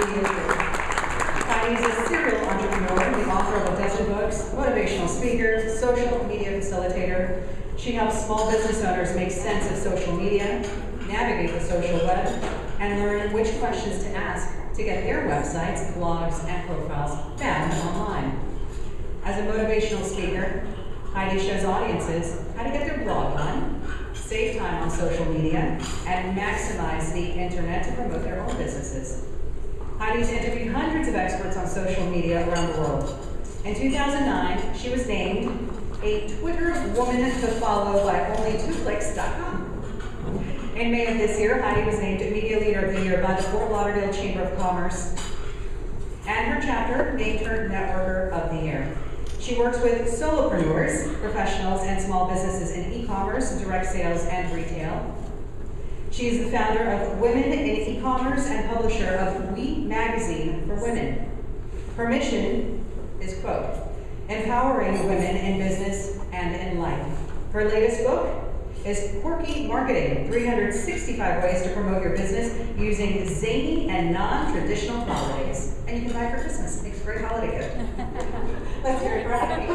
Heidi is a serial entrepreneur, the author of a dozen books, motivational speaker, social media facilitator. She helps small business owners make sense of social media, navigate the social web, and learn which questions to ask to get their websites, blogs, and profiles found online. As a motivational speaker, Heidi shows audiences how to get their blog on, save time on social media, and maximize the internet to promote their own businesses. Heidi's interviewed hundreds of experts on social media around the world. In 2009, she was named a Twitter woman to follow by only2clicks.com. In May of this year, Heidi was named Media Leader of the Year by the Fort Lauderdale Chamber of Commerce, and her chapter named her Networker of the Year. She works with solopreneurs, professionals, and small businesses in e-commerce, direct sales, and retail. She is the founder of Women in E-commerce and publisher of We Magazine for Women. Her mission is, quote, empowering women in business and in life. Her latest book is Quirky Marketing, 365 Ways to Promote Your Business Using Zany and Non-Traditional Holidays. And you can buy it for Christmas. It makes a great holiday gift. Let's hear it for Heidi.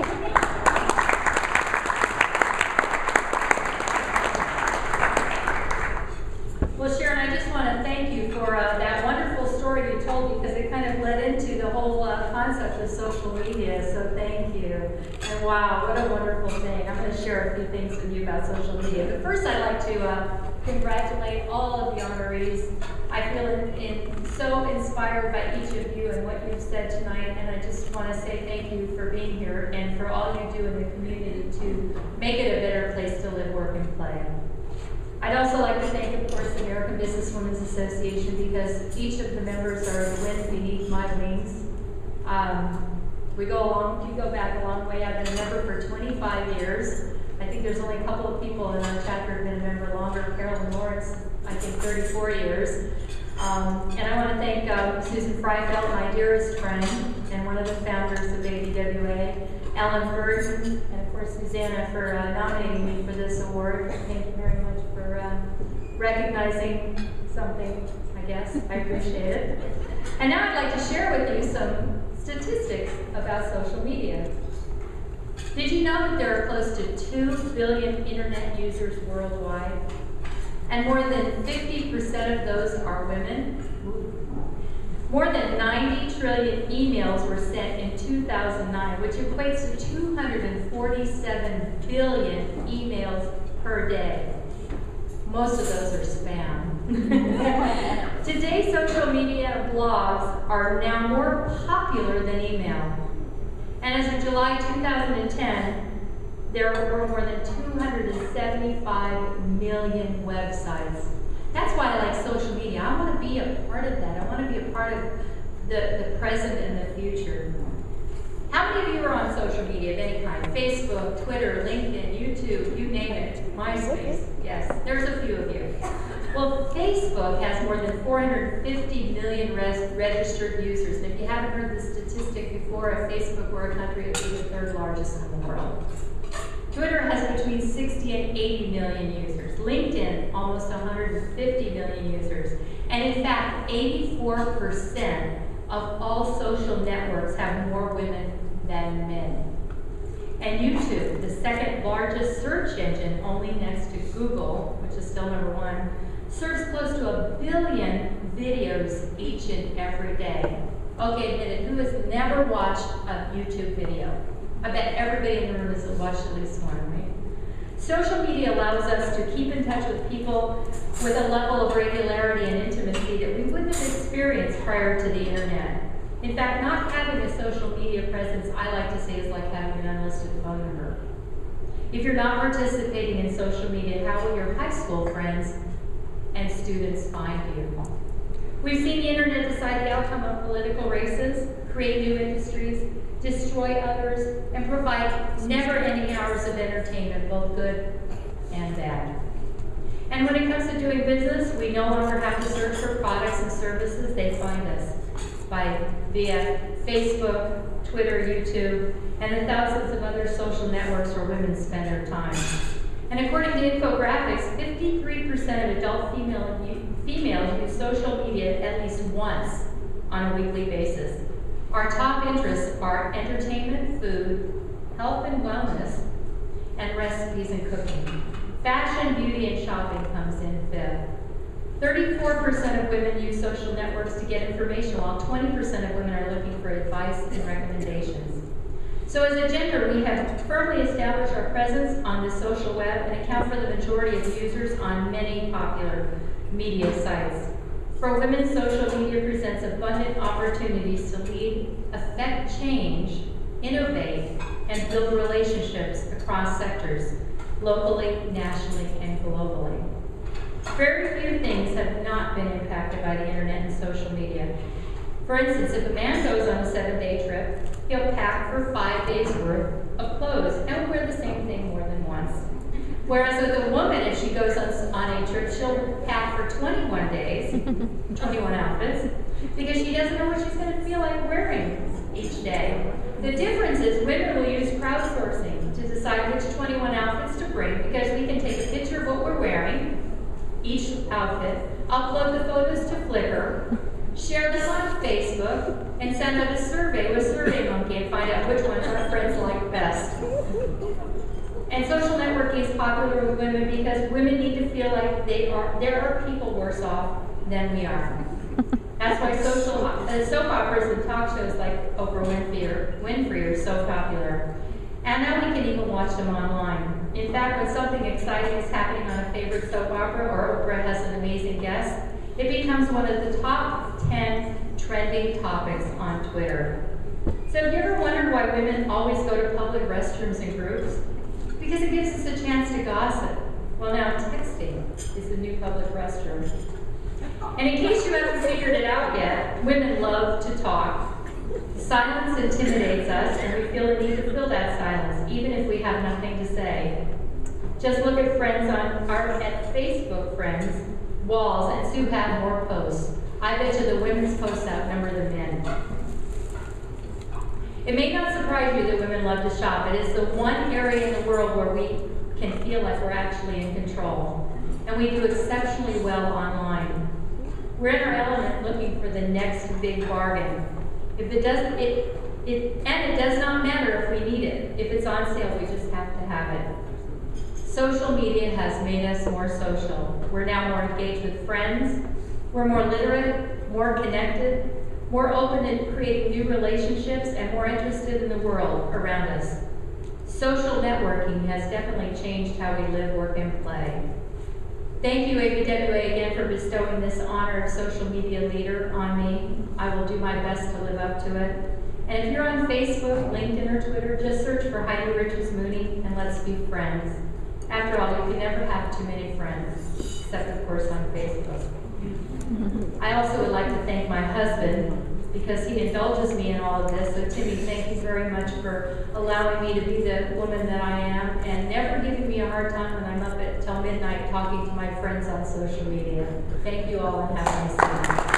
Well, Sharon, I just want to thank you for that wonderful story you told me, because it kind of led into the whole concept of social media, so thank you. And wow, what a wonderful thing. I'm going to share a few things with you about social media. But first, I'd like to congratulate all of the honorees. I feel so inspired by each of you and what you've said tonight, and I just want to say thank you for being here and for all you do in the community to make it a better place to live, work, and play. I'd also like to thank, of course, the American Businesswomen's Association, because each of the members are the wind beneath my wings. We go back a long way. I've been a member for 25 years. I think there's only a couple of people in our chapter who have been a member longer. Carolyn Lawrence, I think 34 years. And I want to thank Susan Freifeld, my dearest friend, and one of the founders of ABWA, Ellen Burton, and of course Susanna for nominating me for this award. Thank you very much for recognizing something, I guess. I appreciate it. And now I'd like to share with you some statistics about social media. Did you know that there are close to 2 billion internet users worldwide? And more than 50% of those are women? More than 90 trillion emails were sent in 2009, which equates to 247 billion emails per day. Most of those are spam. Today, social media blogs are now more popular than email. And as of July 2010, there were more than 275 million websites. That's why I like social media. I want to be a part of that. I want to be a part of the present and the future. How many of you are on social media of any kind? Facebook, Twitter, LinkedIn, YouTube, you name it. MySpace. Yes, there's a few of you. Well, Facebook has more than 450 million registered users. And if you haven't heard the statistic before, if Facebook were a country, it would be the third largest in the world. Twitter has between 60 and 80 million users. LinkedIn, almost 150 million users. And in fact, 84% of all social networks have more women than men. And YouTube, the second largest search engine, only next to Google, which is still number one, serves close to 1 billion videos each and every day. Okay, admit it, who has never watched a YouTube video? I bet everybody in the room has watched at least one, right? Social media allows us to keep in touch with people with a level of regularity and intimacy that we wouldn't have experienced prior to the internet. In fact, not having a social media presence, I like to say, is like having an unlisted phone number. If you're not participating in social media, how will your high school friends and students find you? We've seen the internet decide the outcome of political races, create new industries, destroy others, and provide never-ending hours of entertainment, both good and bad. And when it comes to doing business, we no longer have to search for products and services. They find us via Facebook, Twitter, YouTube, and the thousands of other social networks where women spend their time. And according to infographics, 53% of adult females use social media at least once on a weekly basis. Our top interests are entertainment, food, health and wellness, and recipes and cooking. Fashion, beauty, and shopping comes in fifth. 34% of women use social networks to get information, while 20% of women are looking for advice and recommendations. So as a gender, we have firmly established our presence on the social web and account for the majority of users on many popular media sites. For women, social media presents abundant opportunities to lead, affect change, innovate, and build relationships across sectors, locally, nationally, and globally. Very few things have not been impacted by the internet and social media. For instance, if a man goes on a 7-day trip, he'll pack for 5 days worth of clothes and will wear the same thing more than once. Whereas with a woman, if she goes on a trip, she'll pack for 21 days, 21 outfits, because she doesn't know what she's going to feel like wearing each day. The difference is women will use crowdsourcing to decide which 21 outfits to bring, because we can take a picture of what we're wearing, each outfit, upload the photos to Flickr, share this on Facebook, and send out a survey with SurveyMonkey and find out which ones our friends like best. And social networking is popular with women because women need to feel like there are people worse off than we are. That's why soap operas and talk shows like Oprah Winfrey are so popular. And now we can even watch them online. In fact, when something exciting is happening on a favorite soap opera or Oprah has an amazing guest, it becomes one of the top 10 trending topics on Twitter. So have you ever wondered why women always go to public restrooms in groups? Because it gives us a chance to gossip. Well, now texting is the new public restroom. And in case you haven't figured it out yet, women love to talk. Silence intimidates us, and we feel a need to fill that silence, even if we have nothing to say. Just look at friends at Facebook friends walls, and Sue had more posts. I bet you the women's posts outnumber the men. It may not surprise you that women love to shop. It is the one area in the world where we can feel like we're actually in control. And we do exceptionally well online. We're in our element looking for the next big bargain. If it doesn't, and it does not matter if we need it. If it's on sale, we just have to have it. Social media has made us more social. We're now more engaged with friends. We're more literate, more connected, more open to creating new relationships, and more interested in the world around us. Social networking has definitely changed how we live, work, and play. Thank you, ABWA, again for bestowing this honor of social media leader on me. I will do my best to live up to it. And if you're on Facebook, LinkedIn, or Twitter, just search for Heidi Mooney and let's be friends. After all, you can never have too many friends, except of course on Facebook. I also would like to thank my husband because he indulges me in all of this. So Timmy, thank you very much for allowing me to be the woman that I am and never giving me a hard time when I'm up till midnight talking to my friends on social media. Thank you all and have a nice day.